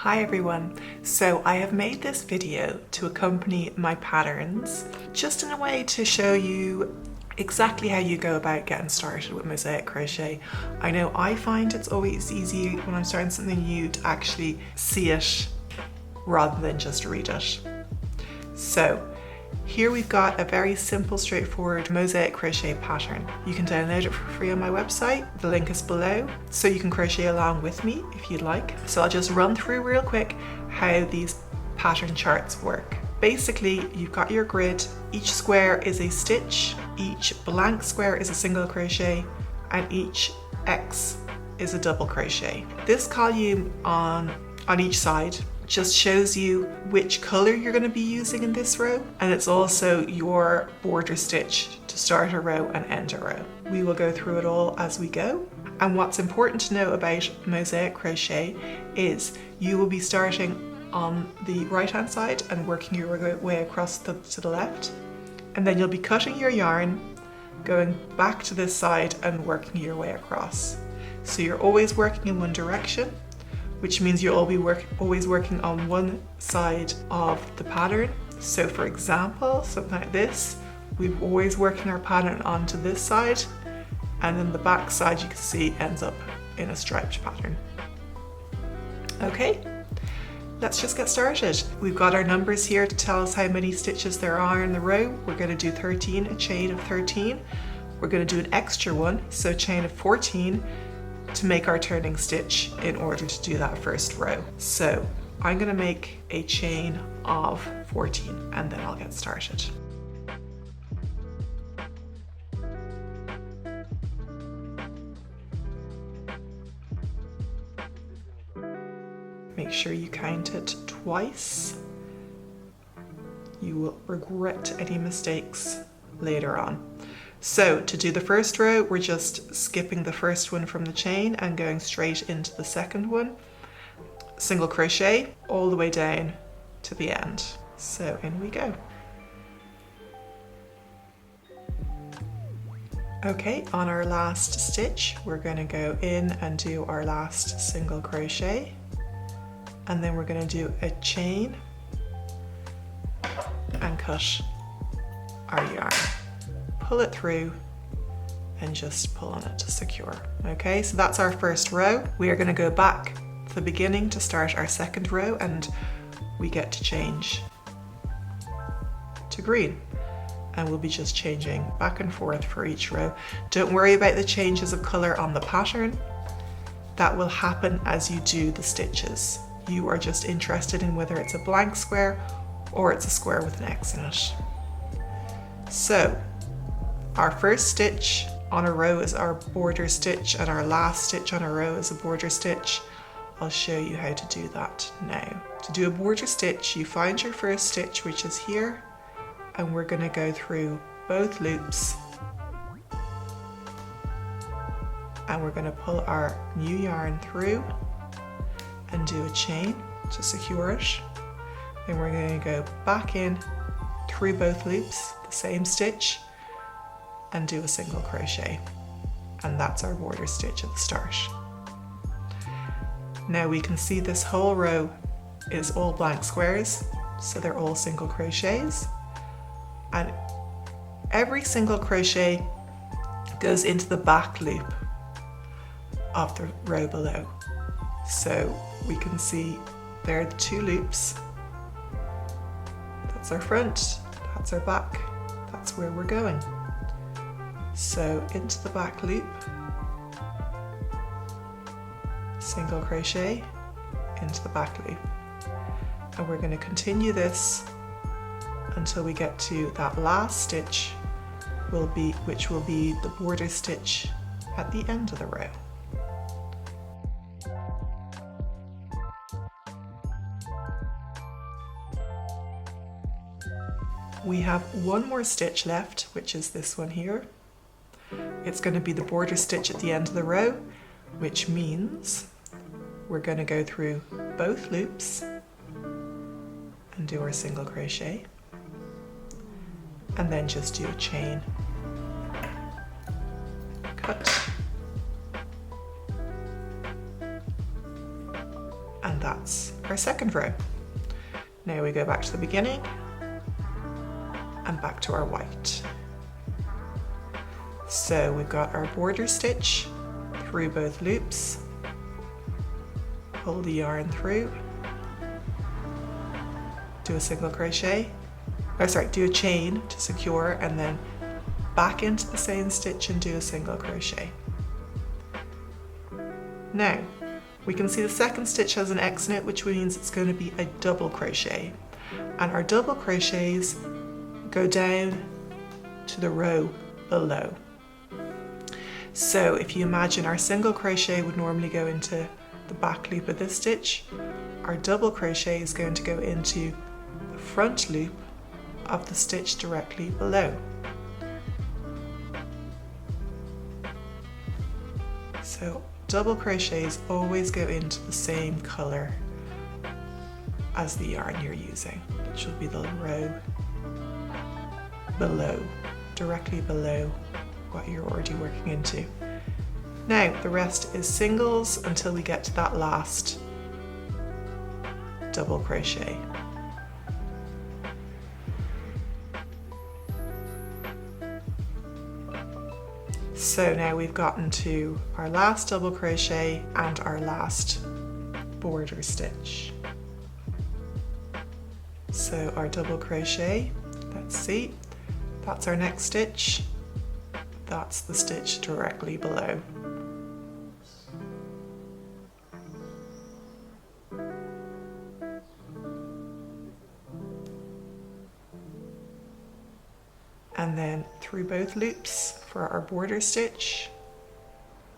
Hi everyone, so I have made this video to accompany my patterns just in a way to show you exactly how you go about getting started with mosaic crochet. I know I find it's always easy when I'm starting something new to actually see it rather than just read it. So here we've got a very simple, straightforward mosaic crochet pattern. You can download it for free on my website. The link is below, so you can crochet along with me if you'd like. So I'll just run through real quick how these pattern charts work. Basically, you've got your grid. Each square is a stitch, each blank square is a single crochet, and each X is a double crochet. This column on each side just shows you which color you're going to be using in this row, and it's also your border stitch to start a row and end a row. We will go through it all as we go. And what's important to know about mosaic crochet is you will be starting on the right hand side and working your way across to the left, and then you'll be cutting your yarn, going back to this side and working your way across. So you're always working in one direction, which means you'll always working on one side of the pattern. So for example, something like this, we're always working our pattern onto this side, and then the back side you can see ends up in a striped pattern. Okay, let's just get started. We've got our numbers here to tell us how many stitches there are in the row. We're going to do 13, a chain of 13. We're going to do an extra one, so a chain of 14, to make our turning stitch in order to do that first row. So I'm going to make a chain of 14 and then I'll get started. Make sure you count it twice. You will regret any mistakes later on. So to do the first row, we're just skipping the first one from the chain and going straight into the second one. Single crochet all the way down to the end. So in we go. Okay, on our last stitch, we're going to go in and do our last single crochet. And then we're going to do a chain and cut our yarn. Pull it through and just pull on it to secure. Okay, so that's our first row. We are going to go back to the beginning to start our second row, and we get to change to green, and we'll be just changing back and forth for each row. Don't worry about the changes of color on the pattern. That will happen as you do the stitches. You are just interested in whether it's a blank square or it's a square with an X in it. So our first stitch on a row is our border stitch, and our last stitch on a row is a border stitch. I'll show you how to do that now. To do a border stitch, you find your first stitch, which is here, and we're going to go through both loops, and we're going to pull our new yarn through and do a chain to secure it. Then we're going to go back in through both loops, the same stitch, and do a single crochet, and that's our border stitch at the start. Now we can see this whole row is all blank squares, so they're all single crochets, and every single crochet goes into the back loop of the row below. So we can see there are the two loops. That's our front, that's our back, that's where we're going. So into the back loop, single crochet, into the back loop, and we're going to continue this until we get to that last stitch, which will be the border stitch at the end of the row. We have one more stitch left, which is this one here. It's going to be the border stitch at the end of the row, which means we're going to go through both loops and do our single crochet, and then just do a chain, cut, and that's our second row. Now we go back to the beginning and back to our white. So we've got our border stitch through both loops, pull the yarn through, do a single crochet, do a chain to secure, and then back into the same stitch and do a single crochet. Now we can see the second stitch has an X in it, which means it's going to be a double crochet, and our double crochets go down to the row below. So if you imagine our single crochet would normally go into the back loop of this stitch, our double crochet is going to go into the front loop of the stitch directly below. So double crochets always go into the same color as the yarn you're using, which will be the row below, directly below what you're already working into. Now the rest is singles until we get to that last double crochet. So now we've gotten to our last double crochet and our last border stitch. So our double crochet, let's see, that's our next stitch. That's the stitch directly below. And then through both loops for our border stitch,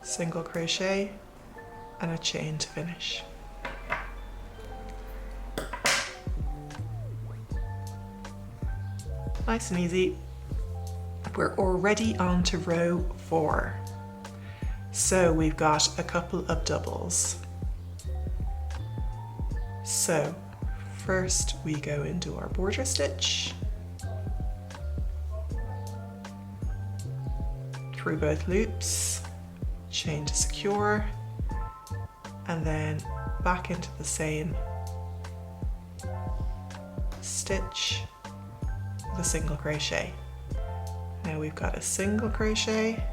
single crochet and a chain to finish. Nice and easy. We're already on to row 4. So we've got a couple of doubles. So first we go into our border stitch, through both loops, chain to secure, and then back into the same stitch with a single crochet. Now we've got a single crochet,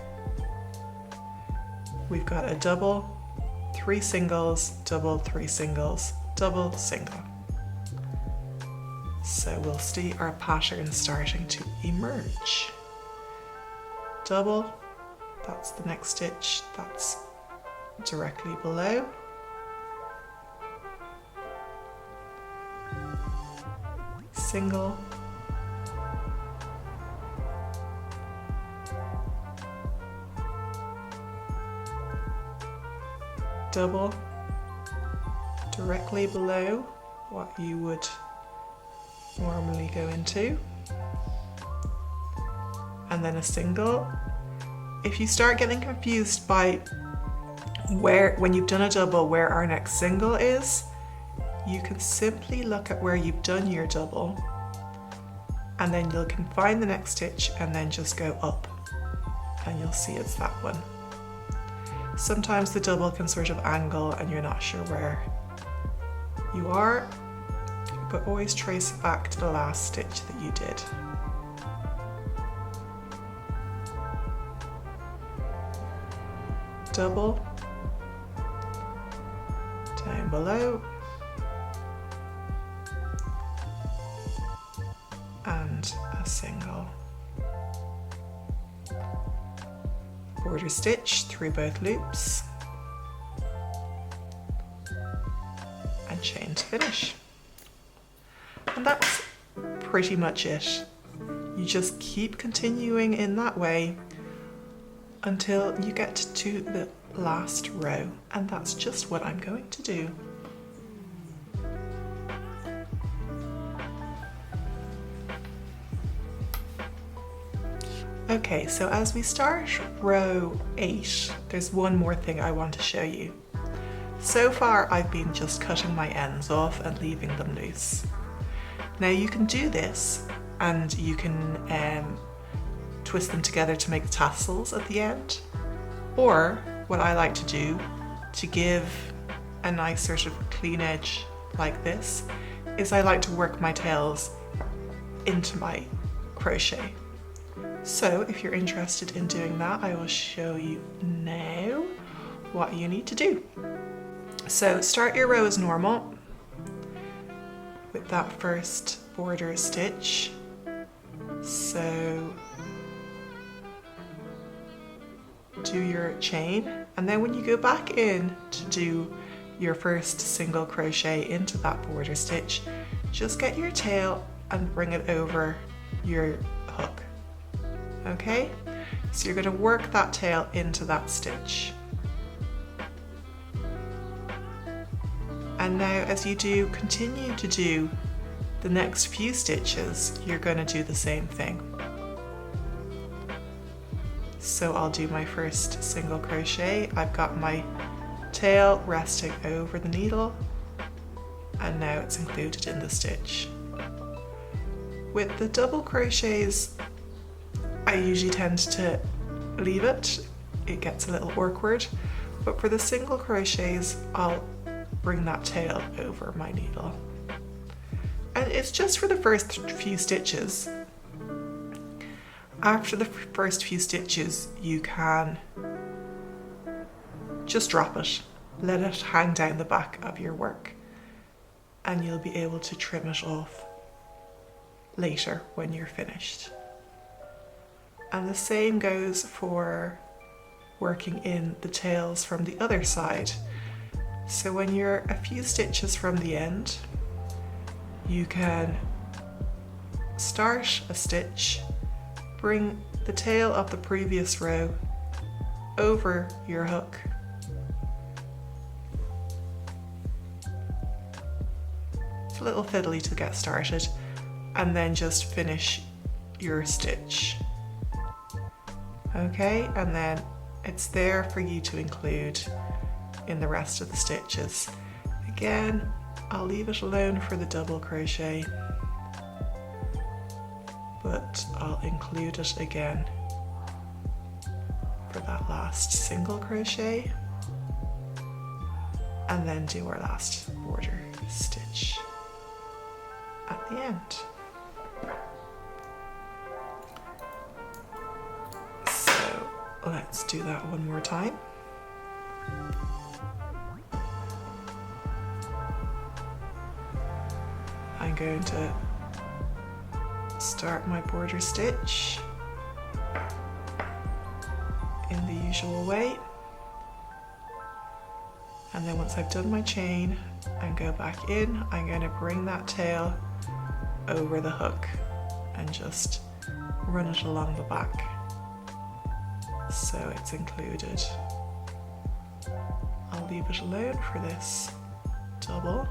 we've got a double, 3 singles, double, 3 singles, double, single. So we'll see our pattern starting to emerge. Double, that's the next stitch, that's directly below. Single, double, directly below what you would normally go into, and then a single. If you start getting confused by when you've done a double, where our next single is, you can simply look at where you've done your double, and then you can find the next stitch and then just go up, and you'll see it's that one. Sometimes the double can sort of angle and you're not sure where you are, but always trace it back to the last stitch that you did. Double, down below, and a single. Border stitch through both loops, and chain to finish. And that's pretty much it. You just keep continuing in that way until you get to the last row, and that's just what I'm going to do. Okay, so as we start row 8, there's one more thing I want to show you. So far I've been just cutting my ends off and leaving them loose. Now you can do this and you can twist them together to make tassels at the end, or what I like to do to give a nice sort of clean edge like this is I like to work my tails into my crochet. So if you're interested in doing that, I will show you now what you need to do. So start your row as normal with that first border stitch. So do your chain, and then when you go back in to do your first single crochet into that border stitch, just get your tail and bring it over your hook. Okay, so you're going to work that tail into that stitch. And now as you do continue to do the next few stitches, you're going to do the same thing. So I'll do my first single crochet. I've got my tail resting over the needle, and now it's included in the stitch. With the double crochets, I usually tend to leave it. It gets a little awkward, but for the single crochets, I'll bring that tail over my needle. And it's just for the first few stitches. After the first few stitches, you can just drop it, let it hang down the back of your work, and you'll be able to trim it off later when you're finished. And the same goes for working in the tails from the other side. So when you're a few stitches from the end, you can start a stitch, bring the tail of the previous row over your hook, it's a little fiddly to get started, and then just finish your stitch. Okay, and then it's there for you to include in the rest of the stitches. Again, I'll leave it alone for the double crochet, but I'll include it again for that last single crochet, and then do our last border stitch at the end. So let's do that one more time. I'm going to start my border stitch in the usual way, and then once I've done my chain and go back in, I'm going to bring that tail over the hook and just run it along the back so it's included. I'll leave it alone for this double,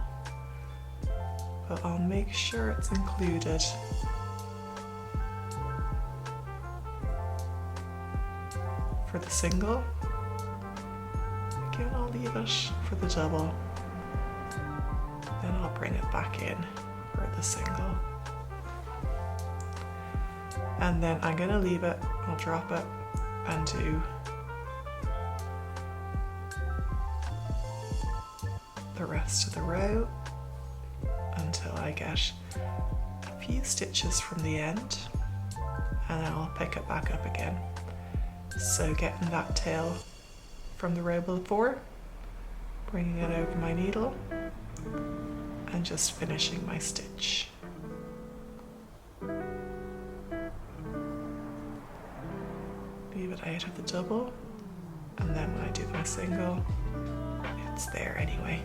but I'll make sure it's included for the single. Again, I'll leave it for the double, then I'll bring it back in for the single. And then I'm going to leave it, I'll drop it and do the rest of the row until I get a few stitches from the end, and then I'll pick it back up again. So getting that tail from the row before, bringing it over my needle, and just finishing my stitch. Leave it out of the double, and then when I do my single, it's there anyway.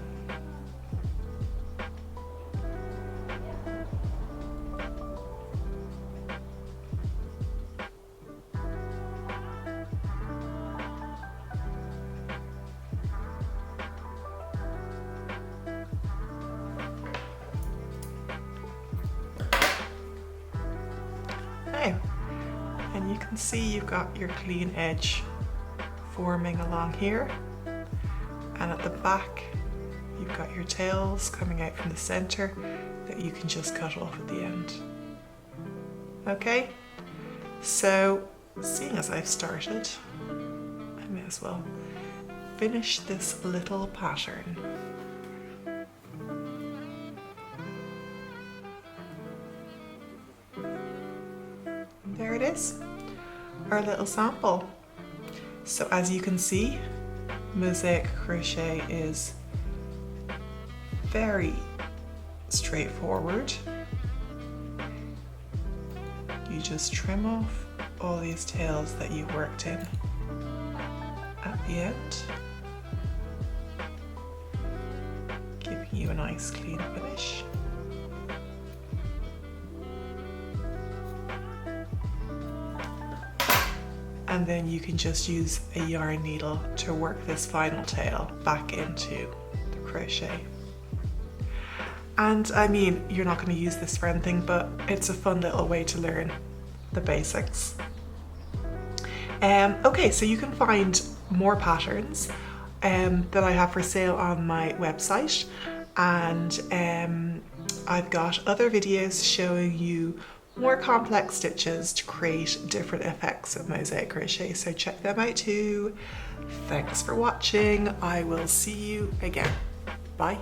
And you can see you've got your clean edge forming along here, and at the back you've got your tails coming out from the center that you can just cut off at the end. Okay, so seeing as I've started, I may as well finish this little pattern. it is, our little sample. So as you can see, mosaic crochet is very straightforward. You just trim off all these tails that you worked in at the end, giving you a nice clean finish. And then you can just use a yarn needle to work this final tail back into the crochet. And I mean, you're not going to use this for anything, but it's a fun little way to learn the basics. Okay, so you can find more patterns that I have for sale on my website, and I've got other videos showing you more complex stitches to create different effects of mosaic crochet, so check them out too. Thanks for watching. I will see you again. Bye.